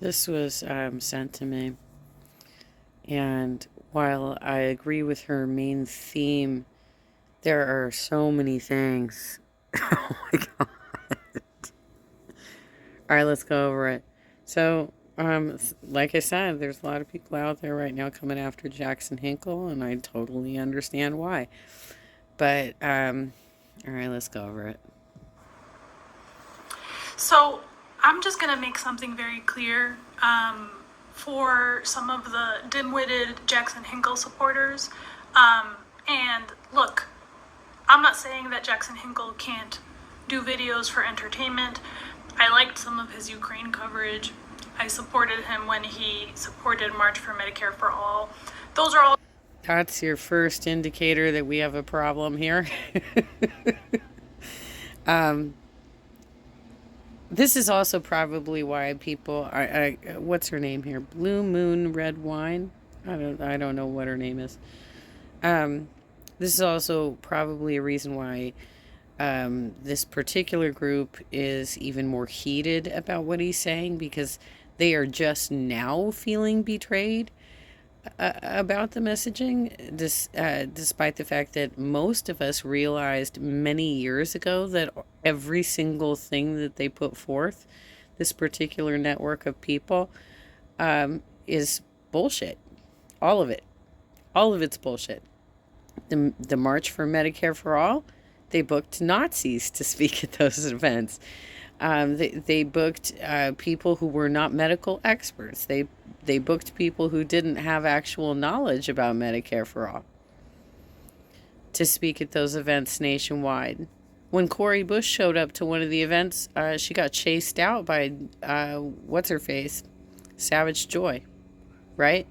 This was sent to me, and while I agree with her main theme, there are so many things. Oh my god. Alright, let's go over it. So, like I said, there's a lot of people out there right now coming after Jackson Hinkle, and I totally understand why. But, alright, let's go over it. So I'm just going to make something very clear for some of the dim-witted Jackson Hinkle supporters. And look, I'm not saying that Jackson Hinkle can't do videos for entertainment. I liked some of his Ukraine coverage. I supported him when he supported March for Medicare for All. Those are all. That's your first indicator that we have a problem here. This is also probably why people what's her name here? Blue Moon Red Wine? I don't know what her name is. This is also probably a reason why this particular group is even more heated about what he's saying, because they are just now feeling betrayed about the messaging, despite the fact that most of us realized many years ago that every single thing that they put forth, this particular network of people, is bullshit. All of it. All of it's bullshit. The March for Medicare for All, they booked Nazis to speak at those events. They booked people who were not medical experts. They booked people who didn't have actual knowledge about Medicare for All to speak at those events nationwide. When Cori Bush showed up to one of the events, she got chased out by what's her face, Savage Joy, right?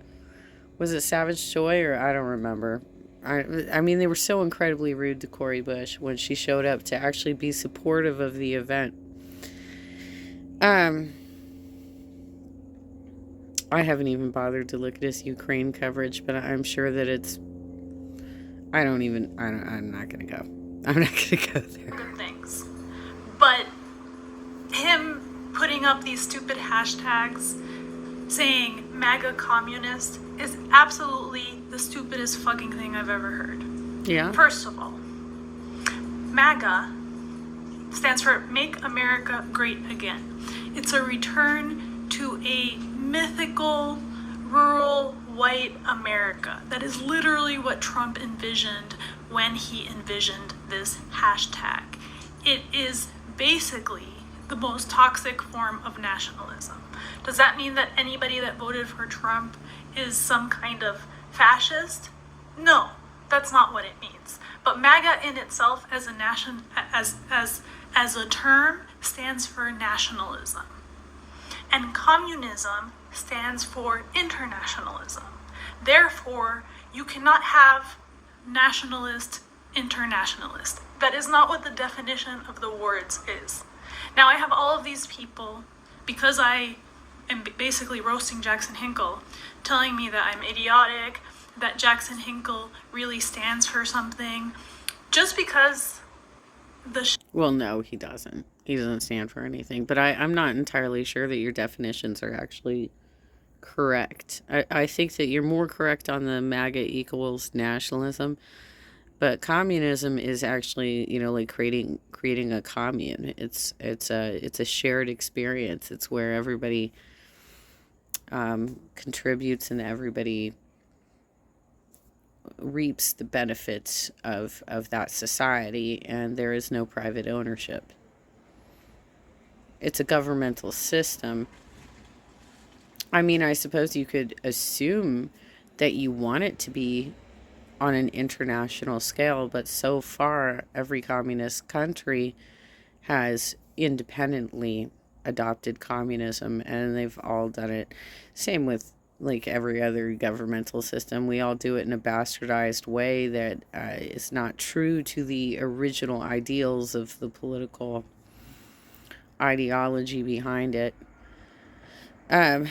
Was it Savage Joy, or I don't remember. I mean, they were so incredibly rude to Cori Bush when she showed up to actually be supportive of the event. I haven't even bothered to look at his Ukraine coverage, but I'm sure that it's. I'm not gonna go. I'm not gonna go there. Good things. But him putting up these stupid hashtags saying MAGA communist is absolutely the stupidest fucking thing I've ever heard. Yeah. First of all, MAGA stands for Make America Great Again. It's a return to a mythical, rural, white America. That is literally what Trump envisioned when he envisioned this hashtag. It is basically the most toxic form of nationalism. Does that mean that anybody that voted for Trump is some kind of fascist? No, that's not what it means. But MAGA in itself as a term stands for nationalism. And communism stands for internationalism. Therefore, you cannot have nationalist, internationalist. That is not what the definition of the words is. Now, I have all of these people, because I am basically roasting Jackson Hinkle, telling me that I'm idiotic, that Jackson Hinkle really stands for something, just because well, no, he doesn't. He doesn't stand for anything. But I'm not entirely sure that your definitions are actually correct. I think that you're more correct on the MAGA equals nationalism, but communism is actually, like creating a commune. It's a shared experience. It's where everybody contributes and everybody reaps the benefits of that society, and there is no private ownership. It's a governmental system. I mean, I suppose you could assume that you want it to be on an international scale, but so far, every communist country has independently adopted communism, and they've all done it. Same with like every other governmental system. We all do it in a bastardized way that is not true to the original ideals of the political ideology behind it. Um,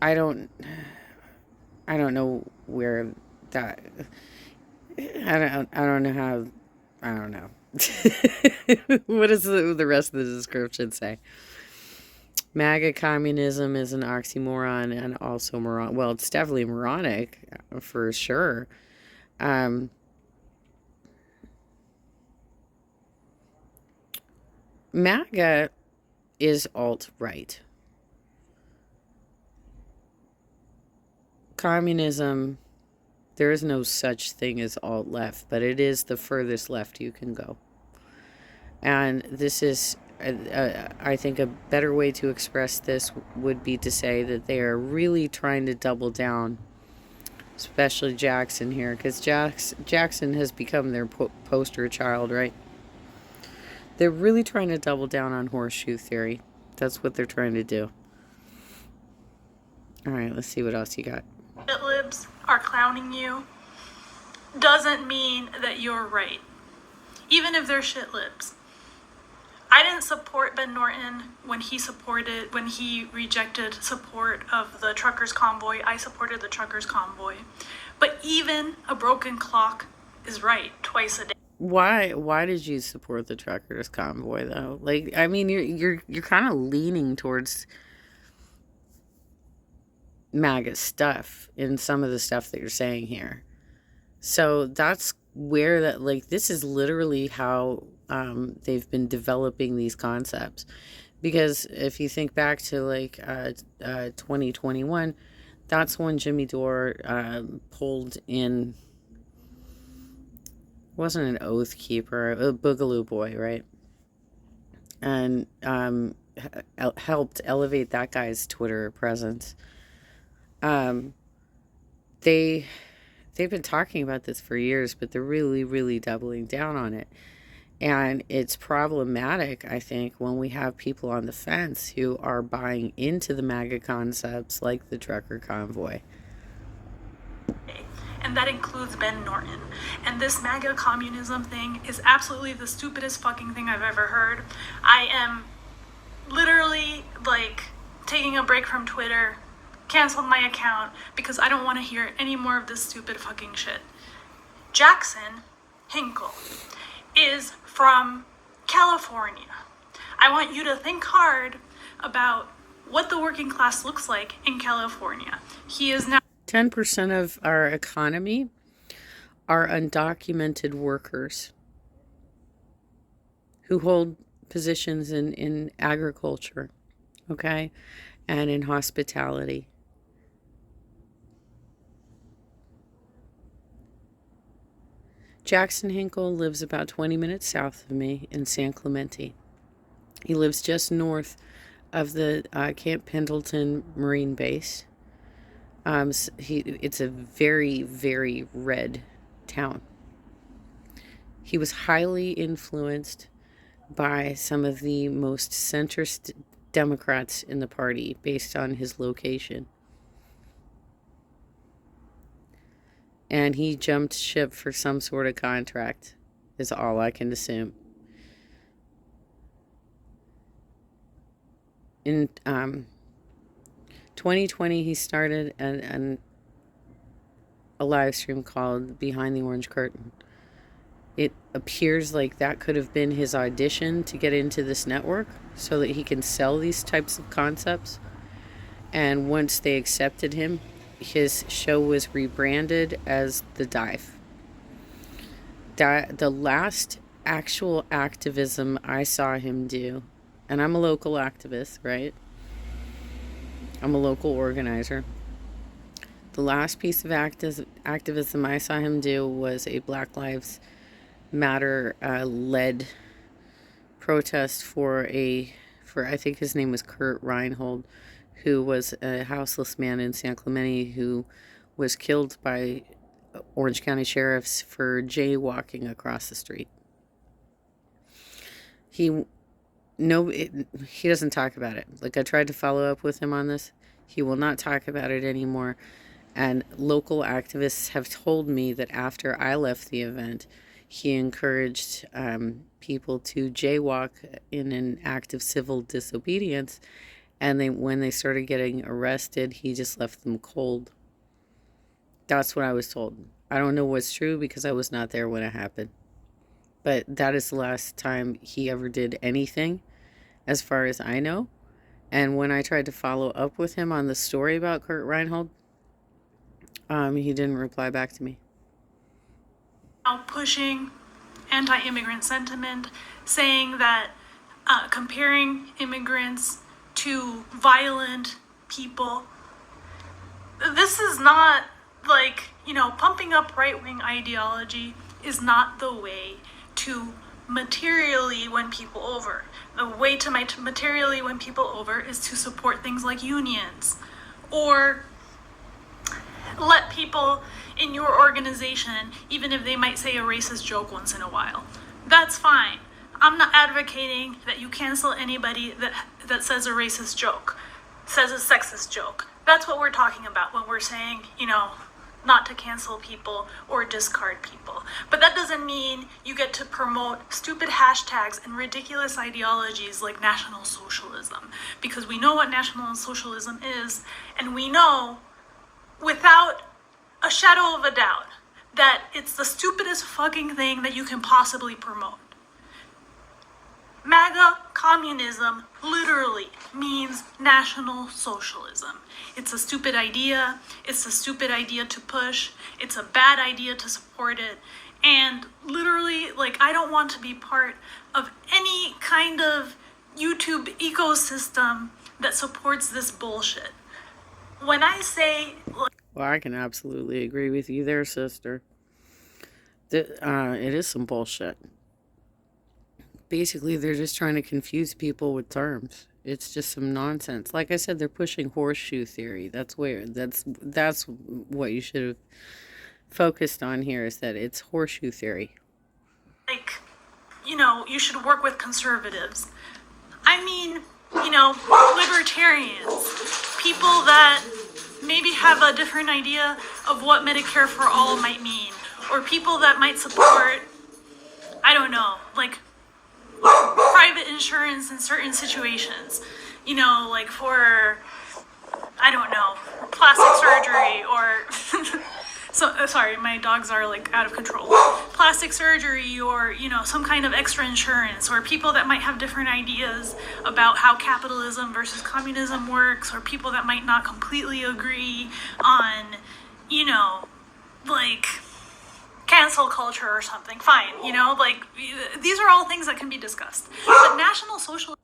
I don't know where that. I don't know how. I don't know. What does the rest of the description say? MAGA communism is an oxymoron and also moron. Well, it's definitely moronic for sure. Um, MAGA is alt right. Communism, there is no such thing as alt left, but it is the furthest left you can go. And this is, I think, a better way to express this would be to say that they are really trying to double down, especially Jackson here, because Jackson has become their poster child, right? They're really trying to double down on horseshoe theory. That's what they're trying to do. All right, let's see what else you got. Shitlibs are clowning you doesn't mean that you're right, even if they're shitlibs. I didn't support Ben Norton when he rejected support of the truckers convoy. I supported the truckers convoy. But even a broken clock is right twice a day. Why did you support the truckers convoy though? Like, I mean, you're kind of leaning towards MAGA stuff in some of the stuff that you're saying here. So that's where that, like, this is literally how they've been developing these concepts. Because if you think back to 2021, that's when Jimmy Dore pulled in, wasn't an Oath Keeper, a Boogaloo Boy, right? And helped elevate that guy's Twitter presence. They've been talking about this for years, but they're really, really doubling down on it. And it's problematic, I think, when we have people on the fence who are buying into the MAGA concepts like the trucker convoy. And that includes Ben Norton. And this MAGA communism thing is absolutely the stupidest fucking thing I've ever heard. I am literally, taking a break from Twitter, canceled my account, because I don't want to hear any more of this stupid fucking shit. Jackson Hinkle is from California. I want you to think hard about what the working class looks like in California. He is now 10% of our economy are undocumented workers who hold positions in agriculture, okay, and in hospitality. Jackson Hinkle lives about 20 minutes south of me in San Clemente. He lives just north of the Camp Pendleton Marine Base. It's a very, very red town. He was highly influenced by some of the most centrist Democrats in the party based on his location. And he jumped ship for some sort of contract, is all I can assume. In 2020, he started a live stream called Behind the Orange Curtain. It appears like that could have been his audition to get into this network so that he can sell these types of concepts. And once they accepted him, his show was rebranded as The Dive. The last actual activism I saw him do, and I'm a local activist, right? I'm a local organizer. The last piece of activism I saw him do was a Black Lives Matter led protest for I think his name was Kurt Reinhold, who was a houseless man in San Clemente who was killed by Orange County sheriffs for jaywalking across the street. He doesn't talk about it. Like, I tried to follow up with him on this. He will not talk about it anymore. And local activists have told me that after I left the event, he encouraged people to jaywalk in an act of civil disobedience. And when they started getting arrested, he just left them cold. That's what I was told. I don't know what's true because I was not there when it happened. but that is the last time he ever did anything, as far as I know. And when I tried to follow up with him on the story about Kurt Reinhold, he didn't reply back to me. Now pushing anti-immigrant sentiment, saying that comparing immigrants to violent people, this is not like, pumping up right-wing ideology is not the way to materially win people over. The way to materially win people over is to support things like unions, or let people in your organization, even if they might say a racist joke once in a while. That's fine. I'm not advocating that you cancel anybody that says a racist joke, says a sexist joke. That's what we're talking about when we're saying, not to cancel people or discard people. But that doesn't mean you get to promote stupid hashtags and ridiculous ideologies like National Socialism, because we know what National Socialism is, and we know without a shadow of a doubt that it's the stupidest fucking thing that you can possibly promote. MAGA communism literally means National Socialism. It's a stupid idea. It's a stupid idea to push. It's a bad idea to support it. And literally, I don't want to be part of any kind of YouTube ecosystem that supports this bullshit. When I say... Well, I can absolutely agree with you there, sister. It is some bullshit. Basically, they're just trying to confuse people with terms. It's just some nonsense. Like I said, they're pushing horseshoe theory. That's what you should have focused on here, is that it's horseshoe theory. You should work with conservatives. I mean, libertarians. People that maybe have a different idea of what Medicare for all might mean. Or people that might support, I don't know, private insurance in certain situations, for, I don't know, plastic surgery, or sorry, my dogs are out of control. Plastic surgery, or some kind of extra insurance, or people that might have different ideas about how capitalism versus communism works, or people that might not completely agree on, cancel culture or something. Fine, these are all things that can be discussed. But National Socialism...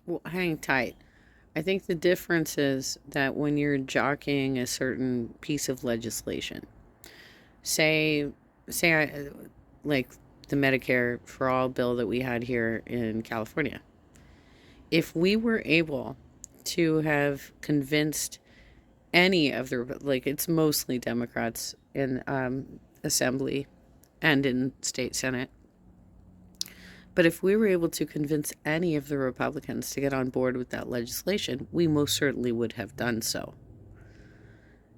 Well, hang tight. I think the difference is that when you're jockeying a certain piece of legislation, say like the Medicare for All bill that we had here in California, if we were able to have convinced any of the, it's mostly Democrats in Assembly and in state Senate, but if we were able to convince any of the Republicans to get on board with that legislation, we most certainly would have done so.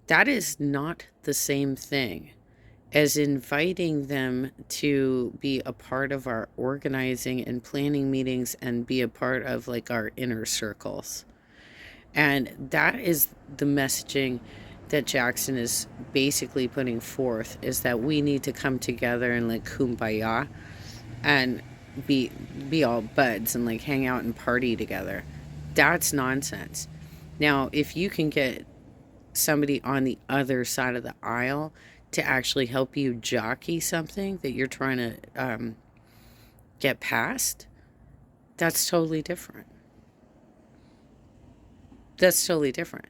That is not the same thing as inviting them to be a part of our organizing and planning meetings and be a part of our inner circles. And that is the messaging that Jackson is basically putting forth, is that we need to come together and kumbaya and be all buds and hang out and party together. That's nonsense. Now, if you can get somebody on the other side of the aisle to actually help you jockey something that you're trying to get past, that's totally different. That's totally different.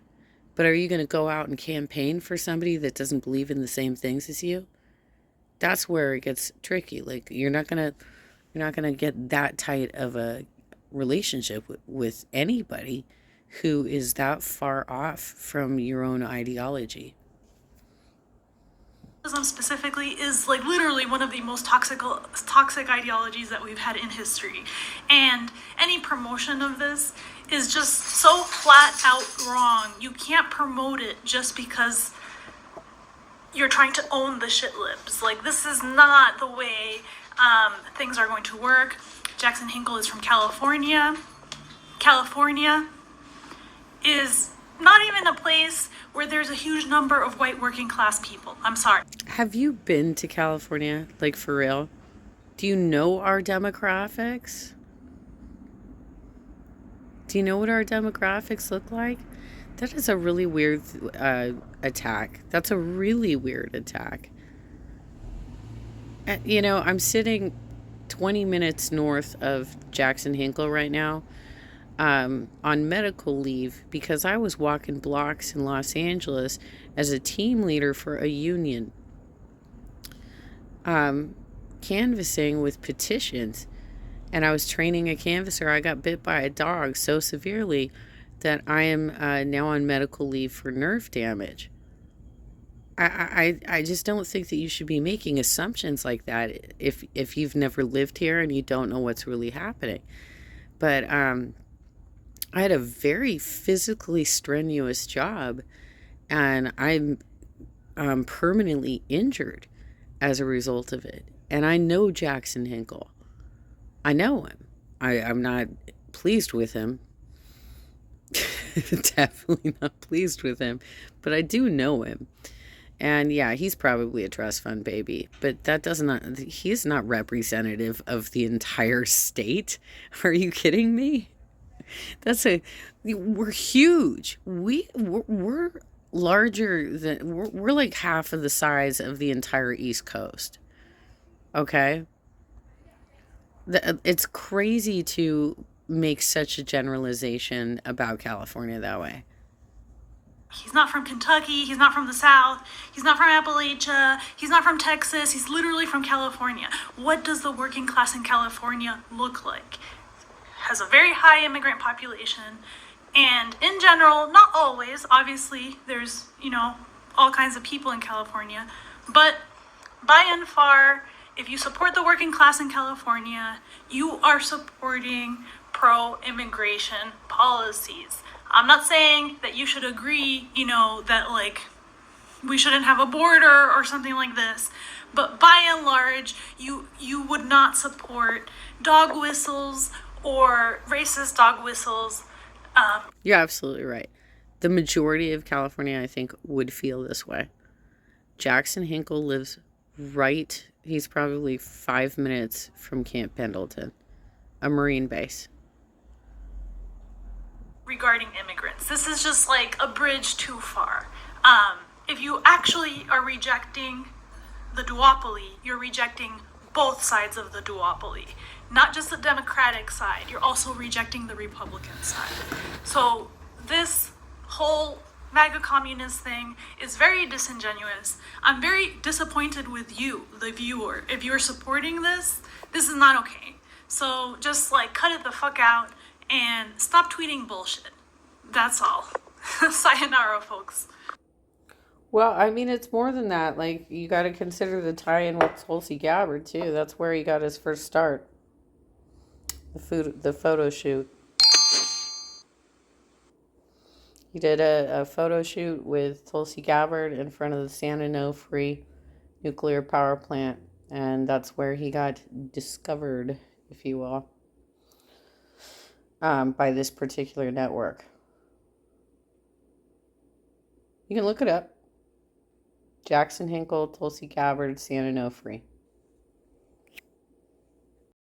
But are you going to go out and campaign for somebody that doesn't believe in the same things as you? That's where it gets tricky. You're not going to get that tight of a relationship with anybody who is that far off from your own ideology. Specifically is literally one of the most toxic ideologies that we've had in history, and any promotion of this is just so flat out wrong. You can't promote it just because you're trying to own the shit libs. This is not the way things are going to work. Jackson Hinkle is from California. California is not even a place where there's a huge number of white working class people. I'm sorry. Have you been to California? For real? Do you know our demographics? Do you know what our demographics look like? That is a really weird attack. That's a really weird attack. I'm sitting 20 minutes north of Jackson Hinkle right now, on medical leave because I was walking blocks in Los Angeles as a team leader for a union, um, canvassing with petitions. And I was training a canvasser. I got bit by a dog so severely that I am now on medical leave for nerve damage. I just don't think that you should be making assumptions like that if you've never lived here and you don't know what's really happening. But I had a very physically strenuous job, and I'm permanently injured as a result of it. And I know Jackson Hinkle. I know him. I'm not pleased with him. Definitely not pleased with him. But I do know him. And yeah, he's probably a trust fund baby. But that does not, he's not representative of the entire state. Are you kidding me? We're huge. We're larger than, we're like half of the size of the entire East Coast. Okay? It's crazy to make such a generalization about California that way. He's not from Kentucky, he's not from the South, he's not from Appalachia, he's not from Texas, he's literally from California. What does the working class in California look like? Has a very high immigrant population, and in general, not always, obviously, there's, all kinds of people in California, but by and far, if you support the working class in California, you are supporting pro-immigration policies. I'm not saying that you should agree, that like we shouldn't have a border or something like this, but by and large, you would not support dog whistles or racist dog whistles. You're absolutely right. The majority of California, I think, would feel this way. Jackson Hinkle lives he's probably 5 minutes from Camp Pendleton, a Marine base. Regarding immigrants, this is just like a bridge too far. If you actually are rejecting the duopoly, you're rejecting both sides of the duopoly, not just the Democratic side, you're also rejecting the Republican side. So this whole MAGA communist thing is very disingenuous. I'm very disappointed with you, the viewer. If you're supporting this is not okay. So just like cut it the fuck out and stop tweeting bullshit. That's all. Sayonara, folks. Well, I mean, it's more than that. Like, you got to consider the tie-in with Tulsi Gabbard, too. That's where he got his first start. The photo shoot. He did a photo shoot with Tulsi Gabbard in front of the San Onofre nuclear power plant. And that's where he got discovered, if you will, by this particular network. You can look it up. Jackson Hinkle, Tulsi Gabbard, San Onofre.